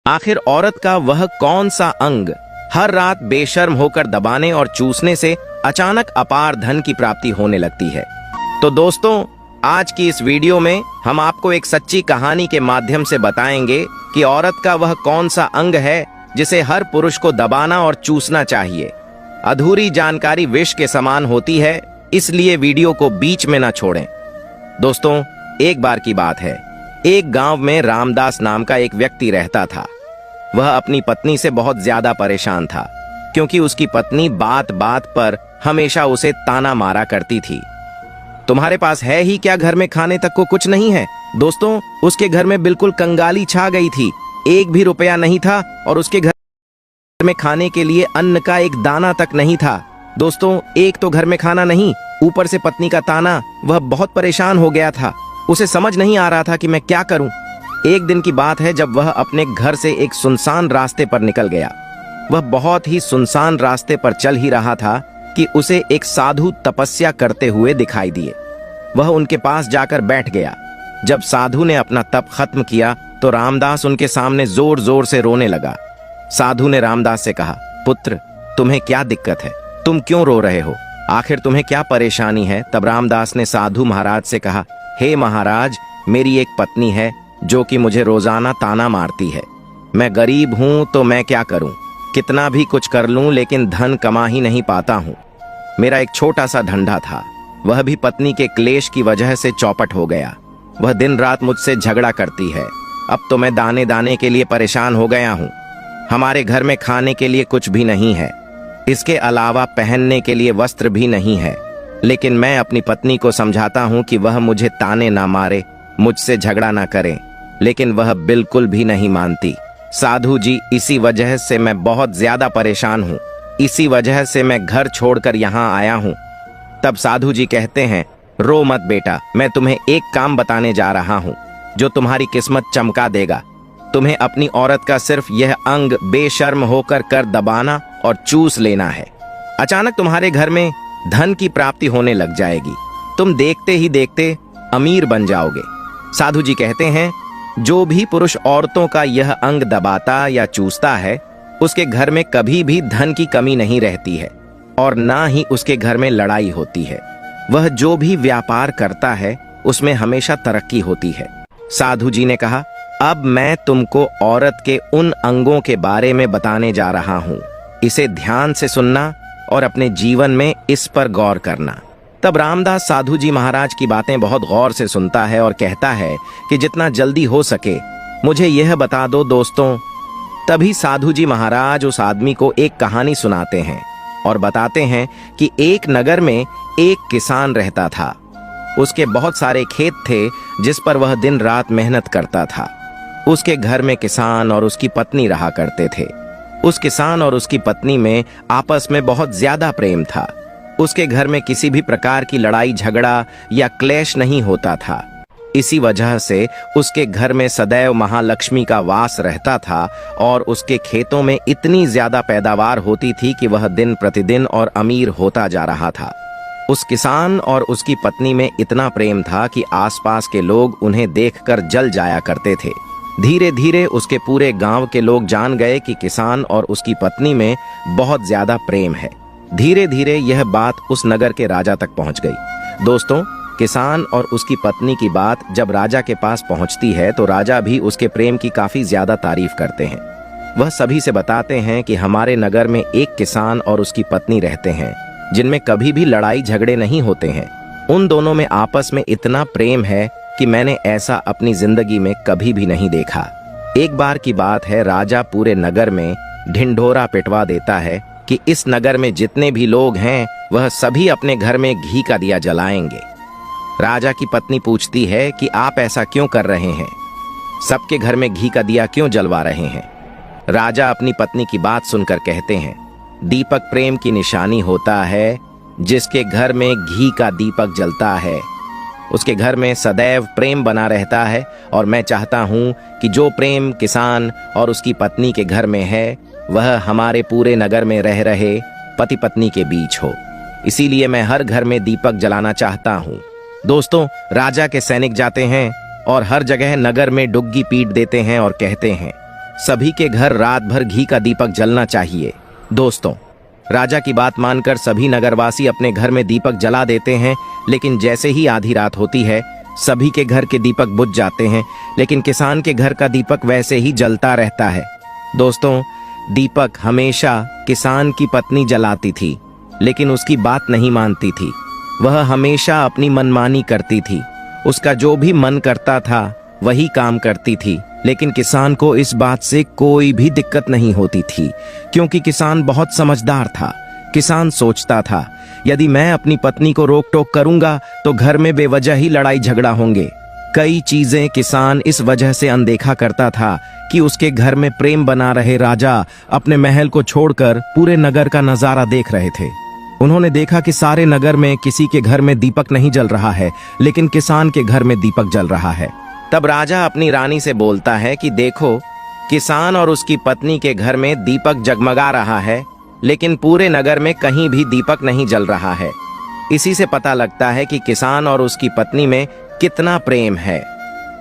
आखिर औरत का वह कौन सा अंग हर रात बेशर्म होकर दबाने और चूसने से अचानक अपार धन की प्राप्ति होने लगती है? तो दोस्तों, आज की इस वीडियो में हम आपको एक सच्ची कहानी के माध्यम से बताएंगे कि औरत का वह कौन सा अंग है जिसे हर पुरुष को दबाना और चूसना चाहिए। अधूरी जानकारी विष के समान होती है, इसलिए वीडियो को बीच में न छोड़ें। दोस्तों, एक बार की बात है, एक गांव में रामदास नाम का एक व्यक्ति रहता था। वह अपनी पत्नी से बहुत ज्यादा परेशान था, क्योंकि उसकी पत्नी बात बात पर हमेशा उसे ताना मारा करती थी। तुम्हारे पास है ही क्या, घर में खाने तक को कुछ नहीं है? दोस्तों, उसके घर में बिल्कुल कंगाली छा गई थी। एक भी रुपया नहीं था और उसके घर में खाने के लिए अन्न का एक दाना तक नहीं था। दोस्तों, एक तो घर में खाना नहीं, ऊपर से पत्नी का ताना। वह बहुत परेशान हो गया था। उसे समझ नहीं आ रहा था कि मैं क्या करूं। एक दिन की बात है, जब वह अपने घर से एक सुनसान रास्ते पर निकल गया। वह बहुत ही सुनसान रास्ते पर चल ही रहा था कि उसे एक साधु तपस्या करते हुए दिखाई दिए। वह उनके पास जाकर बैठ गया। जब साधु ने अपना तप खत्म किया तो रामदास उनके सामने जोर जोर से रोने लगा। साधु ने रामदास से कहा, पुत्र, तुम्हें क्या दिक्कत है? तुम क्यों रो रहे हो? आखिर तुम्हें क्या परेशानी है? तब रामदास ने साधु महाराज से कहा, हे महाराज, मेरी एक पत्नी है जो कि मुझे रोजाना ताना मारती है। मैं गरीब हूं तो मैं क्या करूं? कितना भी कुछ कर लूं लेकिन धन कमा ही नहीं पाता हूं। मेरा एक छोटा सा धंधा था, वह भी पत्नी के क्लेश की वजह से चौपट हो गया। वह दिन रात मुझसे झगड़ा करती है। अब तो मैं दाने दाने के लिए परेशान हो गया हूं। हमारे घर में खाने के लिए कुछ भी नहीं है, इसके अलावा पहनने के लिए वस्त्र भी नहीं है। लेकिन मैं अपनी पत्नी को समझाता हूं कि वह मुझे ताने ना मारे, मुझसे झगड़ा ना करे, लेकिन वह बिल्कुल भी नहीं मानती। साधु जी, इसी वजह से मैं बहुत ज्यादा परेशान हूँ। इसी वजह से मैं घर छोड़कर यहाँ आया हूँ। तब साधु जी कहते हैं, रो मत बेटा, मैं तुम्हें एक काम बताने जा रहा हूँ जो तुम्हारी किस्मत चमका देगा। तुम्हें अपनी औरत का सिर्फ यह अंग बेशर्म होकर कर दबाना और चूस लेना है। अचानक तुम्हारे घर में धन की प्राप्ति होने लग जाएगी। तुम देखते ही देखते अमीर बन जाओगे। साधु जी कहते हैं, जो भी पुरुष औरतों का यह अंग दबाता या चूसता है, उसके घर में कभी भी धन की कमी नहीं रहती है और ना ही उसके घर में लड़ाई होती है। वह जो भी व्यापार करता है उसमें हमेशा तरक्की होती है। साधु जी ने कहा, अब मैं तुमको औरत के उन अंगों के बारे में बताने जा रहा हूँ। इसे ध्यान से सुनना और अपने जीवन में इस पर गौर करना। तब रामदास साधु जी महाराज की बातें बहुत गौर से सुनता है और कहता है कि जितना जल्दी हो सके मुझे यह बता दो दोस्तों। तभी साधु जी महाराज उस आदमी को एक कहानी सुनाते हैं और बताते हैं कि एक नगर में एक किसान रहता था। उसके बहुत सारे खेत थे जिस पर वह दिन रात मेहनत करता था। उसके घर में किसान और उसकी पत्नी रहा करते थे। उस किसान और उसकी पत्नी में आपस में बहुत ज्यादा प्रेम था। उसके घर में किसी भी प्रकार की लड़ाई झगड़ा या क्लेश नहीं होता था। इसी वजह से उसके घर में सदैव महालक्ष्मी का वास रहता था और उसके खेतों में इतनी ज्यादा पैदावार होती थी कि वह दिन प्रतिदिन और अमीर होता जा रहा था। उस किसान और उसकी पत्नी में इतना प्रेम था कि आसपास के लोग उन्हें देखकर जल जाया करते थे। धीरे धीरे उसके पूरे गांव के लोग जान गए कि किसान और उसकी पत्नी में बहुत ज्यादा प्रेम है। धीरे धीरे यह बात उस नगर के राजा तक पहुंच गई। दोस्तों, किसान और उसकी पत्नी की बात जब राजा के पास पहुंचती है तो राजा भी उसके प्रेम की काफी ज्यादा तारीफ करते हैं। वह सभी से बताते हैं कि हमारे नगर में एक किसान और उसकी पत्नी रहते हैं जिनमें कभी भी लड़ाई झगड़े नहीं होते हैं। उन दोनों में आपस में इतना प्रेम है कि मैंने ऐसा अपनी जिंदगी में कभी भी नहीं देखा। एक बार की बात है, राजा पूरे नगर में ढिंढोरा पिटवा देता है कि इस नगर में जितने भी लोग हैं वह सभी अपने घर में घी का दिया जलाएंगे। राजा की पत्नी पूछती है कि आप ऐसा क्यों कर रहे हैं? सबके घर में घी का दिया क्यों जलवा रहे हैं? राजा अपनी पत्नी की बात सुनकर कहते हैं, दीपक प्रेम की निशानी होता है। जिसके घर में घी का दीपक जलता है उसके घर में सदैव प्रेम बना रहता है और मैं चाहता हूं कि जो प्रेम किसान और उसकी पत्नी के घर में है वह हमारे पूरे नगर में रह रहे पति पत्नी के बीच हो। इसीलिए मैं हर घर में दीपक जलाना चाहता हूँ। दोस्तों, राजा के सैनिक जाते हैं और हर जगह नगर में डुग्गी पीट देते हैं और कहते हैं, सभी के घर रात भर घी का दीपक जलना चाहिए। दोस्तों, राजा की बात मानकर सभी नगरवासी अपने घर में दीपक जला देते हैं, लेकिन जैसे ही आधी रात होती है सभी के घर के दीपक बुझ जाते हैं, लेकिन किसान के घर का दीपक वैसे ही जलता रहता है। दोस्तों, दीपक हमेशा किसान की पत्नी जलाती थी, लेकिन उसकी बात नहीं मानती थी। वह हमेशा अपनी मनमानी करती थी। उसका जो भी मन करता था वही काम करती थी, लेकिन किसान को इस बात से कोई भी दिक्कत नहीं होती थी, क्योंकि किसान बहुत समझदार था। किसान सोचता था, यदि मैं अपनी पत्नी को रोक टोक करूंगा तो घर में बेवजह ही लड़ाई झगड़ा होंगे। कई चीजें किसान इस वजह से अनदेखा करता था कि उसके घर में प्रेम बना रहे राजा अपने महल को छोड़कर पूरे नगर का नजारा देख रहे थे। उन्होंने देखा कि सारे नगर में किसी के घर में दीपक नहीं जल रहा है, लेकिन किसान के घर में दीपक जल रहा है। तब राजा अपनी रानी से बोलता है कि देखो, किसान और उसकी पत्नी के घर में दीपक जगमगा रहा है, लेकिन पूरे नगर में कहीं भी दीपक नहीं जल रहा है। इसी से पता लगता है कि किसान और उसकी पत्नी में कितना प्रेम है।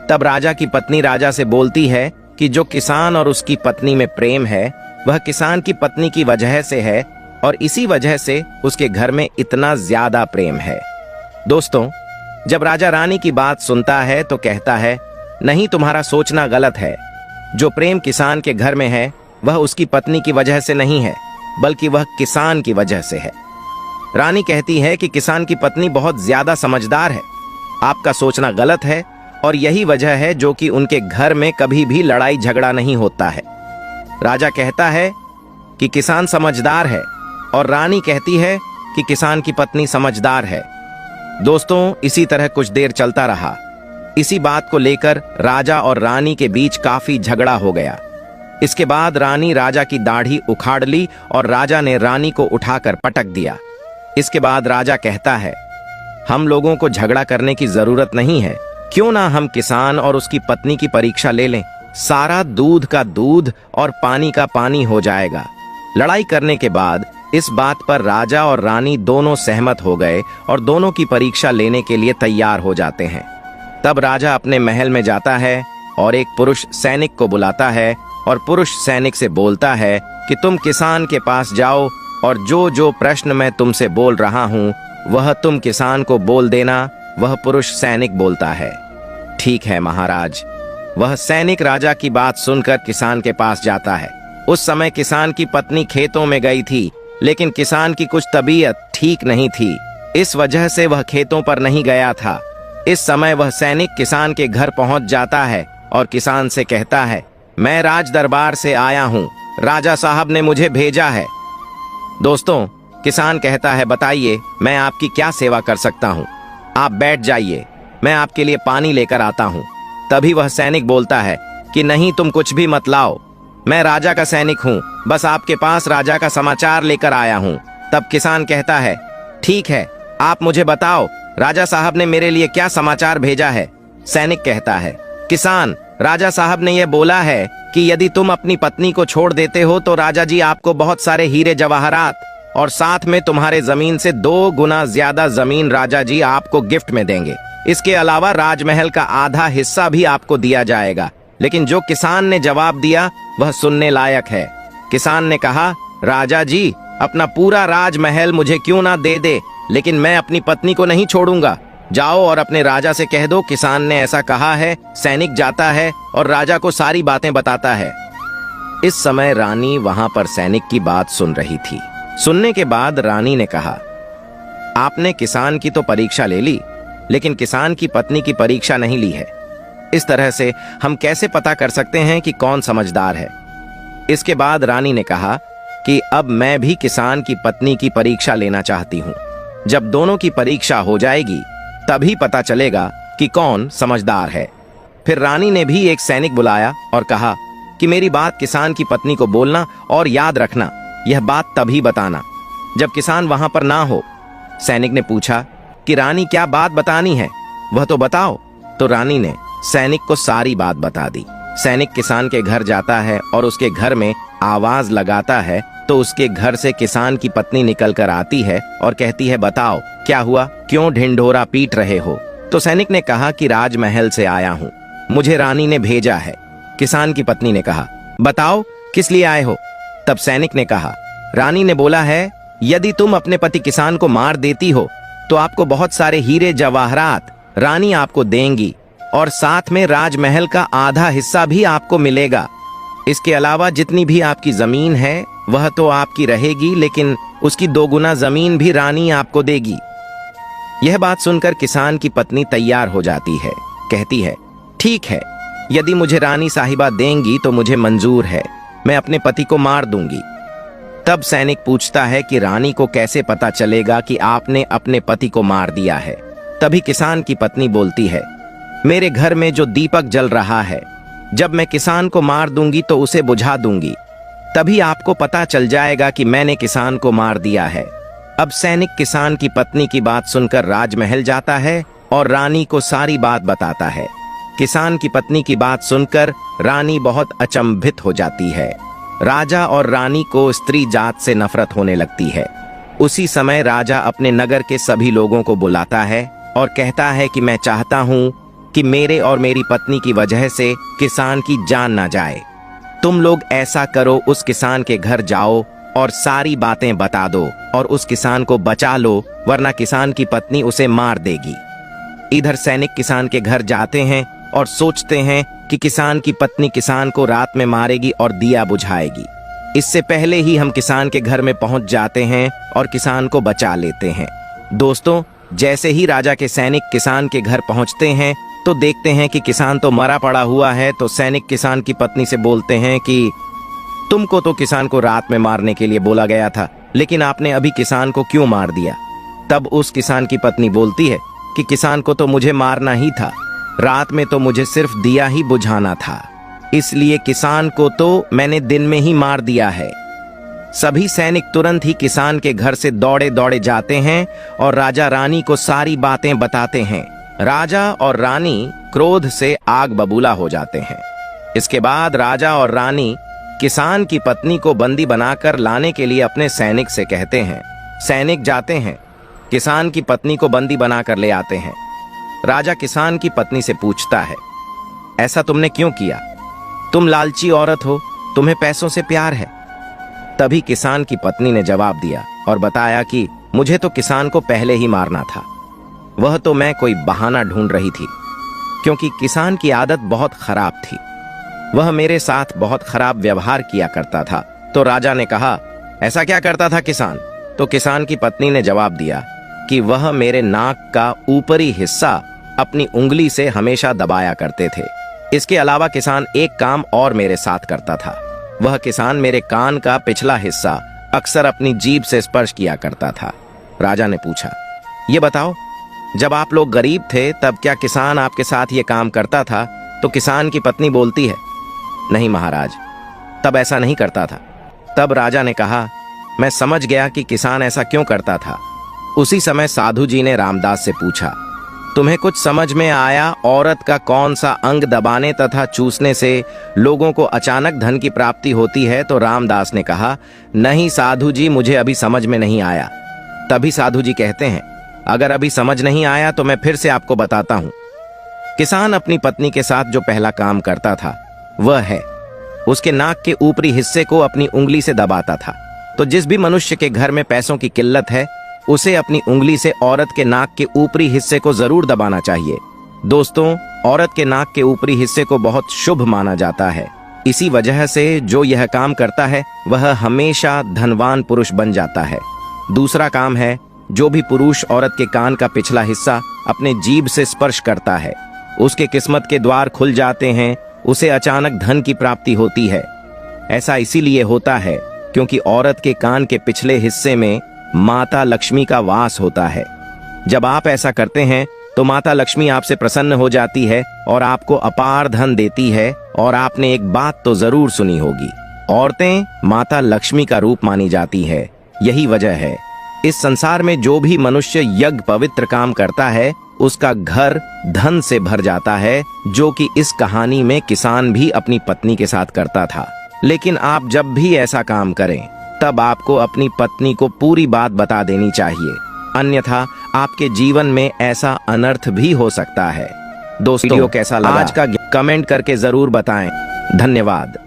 तब राजा की पत्नी राजा से बोलती है कि जो किसान और उसकी पत्नी में प्रेम है वह किसान की पत्नी की वजह से है, और इसी वजह से उसके घर में इतना ज्यादा प्रेम है। दोस्तों, जब राजा रानी की बात सुनता है तो कहता है, नहीं, तुम्हारा सोचना गलत है। जो प्रेम किसान के घर में है वह उसकी पत्नी की वजह से नहीं है, बल्कि वह किसान की वजह से है। रानी कहती है कि किसान की पत्नी बहुत ज्यादा समझदार है। आपका सोचना गलत है, और यही वजह है जो कि उनके घर में कभी भी लड़ाई झगड़ा नहीं होता है। राजा कहता है कि किसान समझदार है, और रानी कहती है कि किसान की पत्नी समझदार है। दोस्तों, इसी तरह कुछ देर चलता रहा। इसी बात को लेकर राजा और रानी के बीच काफी झगड़ा हो गया। इसके बाद रानी राजा की दाढ़ी उखाड़ ली और राजा ने रानी को उठाकर पटक दिया। इसके बाद राजा कहता है, हम लोगों को झगड़ा करने की जरूरत नहीं है, क्यों ना हम किसान और उसकी पत्नी की परीक्षा ले लें। सारा दूध का दूध और पानी का पानी हो जाएगा। लड़ाई करने के बाद इस बात पर राजा और रानी दोनों सहमत हो गए और दोनों की परीक्षा लेने के लिए तैयार हो जाते हैं। तब राजा अपने महल में जाता है और एक पुरुष सैनिक को बुलाता है, और पुरुष सैनिक से बोलता है कि तुम किसान के पास जाओ और जो जो प्रश्न मैं तुमसे बोल रहा हूँ वह तुम किसान को बोल देना। वह पुरुष सैनिक बोलता है, ठीक है महाराज। वह सैनिक राजा की बात सुनकर किसान के पास जाता है। उस समय किसान की पत्नी खेतों में गई थी, लेकिन किसान की कुछ तबीयत ठीक नहीं थी, इस वजह से वह खेतों पर नहीं गया था। इस समय वह सैनिक किसान के घर पहुंच जाता है और किसान से कहता है, मैं राज दरबार से आया हूं, राजा साहब ने मुझे भेजा है। दोस्तों, किसान कहता है, बताइए मैं आपकी क्या सेवा कर सकता हूं। आप बैठ जाइए, मैं आपके लिए पानी लेकर आता हूं। तभी वह सैनिक बोलता है कि नहीं, तुम कुछ भी मत लाओ, मैं राजा का सैनिक हूँ, बस आपके पास राजा का समाचार लेकर आया हूँ। तब किसान कहता है, ठीक है, आप मुझे बताओ राजा साहब ने मेरे लिए क्या समाचार भेजा है। सैनिक कहता है, किसान, राजा साहब ने यह बोला है कि यदि तुम अपनी पत्नी को छोड़ देते हो तो राजा जी आपको बहुत सारे हीरे जवाहरात और साथ में तुम्हारे जमीन से 2 गुना ज्यादा जमीन राजा जी आपको गिफ्ट में देंगे। इसके अलावा राजमहल का आधा हिस्सा भी आपको दिया जाएगा। लेकिन जो किसान ने जवाब दिया वह सुनने लायक है। किसान ने कहा, राजा जी अपना पूरा राजमहल मुझे क्यों ना दे दे, लेकिन मैं अपनी पत्नी को नहीं छोड़ूंगा। जाओ और अपने राजा से कह दो किसान ने ऐसा कहा है। सैनिक जाता है और राजा को सारी बातें बताता है। इस समय रानी वहां पर सैनिक की बात सुन रही थी। सुनने के बाद रानी ने कहा, आपने किसान की तो परीक्षा ले ली, लेकिन किसान की पत्नी की परीक्षा नहीं ली है। इस तरह से हम कैसे पता कर सकते हैं कि कौन समझदार है। इसके बाद रानी ने कहा कि अब मैं भी किसान की पत्नी की परीक्षा लेना चाहती हूँ। जब दोनों की परीक्षा हो जाएगी तभी पता चलेगा कि कौन समझदार है। फिर रानी ने भी एक सैनिक बुलाया और कहा कि मेरी बात किसान की पत्नी को बोलना, और याद रखना यह बात तभी बताना जब किसान वहां पर ना हो। सैनिक ने पूछा कि रानी क्या बात बतानी है, वह तो बताओ। तो रानी ने सैनिक को सारी बात बता दी। सैनिक किसान के घर जाता है और उसके घर में आवाज लगाता है, तो उसके घर से किसान की पत्नी निकल कर आती है और कहती है, बताओ क्या हुआ, क्यों ढिंढोरा पीट रहे हो। तो सैनिक ने कहा कि राजमहल से आया हूँ, मुझे रानी ने भेजा है। किसान की पत्नी ने कहा, बताओ किस लिए आए हो? तब सैनिक ने कहा। रानी ने बोला है, यदि तुम अपने पति किसान को मार देती हो तो आपको बहुत सारे हीरे जवाहरात रानी आपको देंगी और साथ में राजमहल का आधा हिस्सा भी आपको मिलेगा। इसके अलावा जितनी भी आपकी जमीन है वह तो आपकी रहेगी, लेकिन उसकी 2 गुना जमीन भी रानी आपको देगी। यह बात सुनकर किसान की पत्नी तैयार हो जाती है। कहती है, ठीक है, यदि मुझे रानी साहिबा देंगी तो मुझे मंजूर है, मैं अपने पति को मार दूंगी। तब सैनिक पूछता है कि रानी को कैसे पता चलेगा कि आपने अपने पति को मार दिया है? तभी किसान की पत्नी बोलती है, मेरे घर में जो दीपक जल रहा है, जब मैं किसान को मार दूंगी तो उसे बुझा दूंगी, तभी आपको पता चल जाएगा कि मैंने किसान को मार दिया है। अब सैनिक किसान की पत्नी की बात सुनकर राजमहल जाता है और रानी को सारी बात बताता है। किसान की पत्नी की बात सुनकर रानी बहुत अचंभित हो जाती है। राजा और रानी को स्त्री जात से नफरत होने लगती है। उसी समय राजा अपने नगर के सभी लोगों को बुलाता है और कहता है कि मैं चाहता हूं कि मेरे और मेरी पत्नी की वजह से किसान की जान ना जाए। तुम लोग ऐसा करो, उस किसान के घर जाओ और सारी बातें बता दो और उस किसान को बचा लो, वरना किसान की पत्नी उसे मार देगी। इधर सैनिक किसान के घर जाते हैं और सोचते हैं कि किसान की पत्नी किसान को रात में मारेगी और दिया बुझाएगी। इससे पहले ही हम किसान के घर में पहुंच जाते हैं और किसान को बचा लेते हैं। दोस्तों, जैसे ही राजा के सैनिक किसान के घर पहुंचते हैं तो देखते हैं कि किसान तो मरा पड़ा हुआ है। तो सैनिक किसान की पत्नी से बोलते हैं कि तुमको तो किसान को रात में मारने के लिए बोला गया था, लेकिन आपने अभी किसान को क्यों मार दिया? तब उस किसान की पत्नी बोलती है कि किसान को तो मुझे मारना ही था, रात में तो मुझे सिर्फ दिया ही बुझाना था, इसलिए किसान को तो मैंने दिन में ही मार दिया है। सभी सैनिक तुरंत ही किसान के घर से दौड़े दौड़े जाते हैं और राजा रानी को सारी बातें बताते हैं। राजा और रानी क्रोध से आग बबूला हो जाते हैं। इसके बाद राजा और रानी किसान की पत्नी को बंदी बनाकर लाने के लिए अपने सैनिक से कहते हैं। सैनिक जाते हैं, किसान की पत्नी को बंदी बनाकर ले आते हैं। राजा किसान की पत्नी से पूछता है, ऐसा तुमने क्यों किया? तुम लालची औरत हो, तुम्हें पैसों से प्यार है। तभी किसान की पत्नी ने जवाब दिया और बताया कि मुझे तो किसान को पहले ही मारना था, वह तो मैं कोई बहाना ढूंढ रही थी, क्योंकि किसान की आदत बहुत खराब थी, वह मेरे साथ बहुत खराब व्यवहार किया करता था। तो राजा ने कहा, ऐसा क्या करता था किसान? तो किसान की पत्नी ने जवाब दिया कि वह मेरे नाक का ऊपरी हिस्सा अपनी उंगली से हमेशा दबाया करते थे। इसके अलावा किसान एक काम और मेरे साथ करता था, वह किसान मेरे कान का पिछला हिस्सा अक्सर अपनी जीभ से स्पर्श किया करता था। राजा ने पूछा, ये बताओ, जब आप लोग गरीब थे तब क्या किसान आपके साथ ये काम करता था? तो किसान की पत्नी बोलती है, नहीं महाराज, तब ऐसा नहीं करता था। तब राजा ने कहा, मैं समझ गया कि किसान ऐसा क्यों करता था। उसी समय साधु जी ने रामदास से पूछा, तुम्हें कुछ समझ में आया औरत का कौन सा अंग दबाने तथा चूसने से लोगों को अचानक धन की प्राप्ति होती है? तो रामदास ने कहा, नहीं साधु जी, मुझे अभी समझ में नहीं आया। तभी साधु जी कहते हैं, अगर अभी समझ नहीं आया तो मैं फिर से आपको बताता हूं। किसान अपनी पत्नी के साथ जो पहला काम करता था वह है, उसके नाक के ऊपरी हिस्से को अपनी उंगली से दबाता था। तो जिस भी मनुष्य के घर में पैसों की किल्लत है उसे अपनी उंगली से औरत के नाक के ऊपरी हिस्से को जरूर दबाना चाहिए। दोस्तों, औरत के नाक के ऊपरी हिस्से को बहुत शुभ माना जाता है। इसी वजह से जो यह काम करता है वह हमेशा धनवान पुरुष बन जाता है। दूसरा काम है, जो भी पुरुष औरत के कान का पिछला हिस्सा अपने जीभ से स्पर्श करता है उसके किस्मत के द्वार खुल जाते हैं, उसे अचानक धन की प्राप्ति होती है। ऐसा इसीलिए होता है क्योंकि औरत के कान के पिछले हिस्से में माता लक्ष्मी का वास होता है। जब आप ऐसा करते हैं तो माता लक्ष्मी आपसे प्रसन्न हो जाती है और आपको अपार धन देती है। और आपने एक बात तो जरूर सुनी होगी, औरतें माता लक्ष्मी का रूप मानी जाती है। यही वजह है इस संसार में जो भी मनुष्य यज्ञ पवित्र काम करता है उसका घर धन से भर जाता है, जो कि इस कहानी में किसान भी अपनी पत्नी के साथ करता था। लेकिन आप जब भी ऐसा काम करें तब आपको अपनी पत्नी को पूरी बात बता देनी चाहिए, अन्यथा आपके जीवन में ऐसा अनर्थ भी हो सकता है। दोस्तों, वीडियो कैसा लगा आज का कमेंट करके जरूर बताएं। धन्यवाद।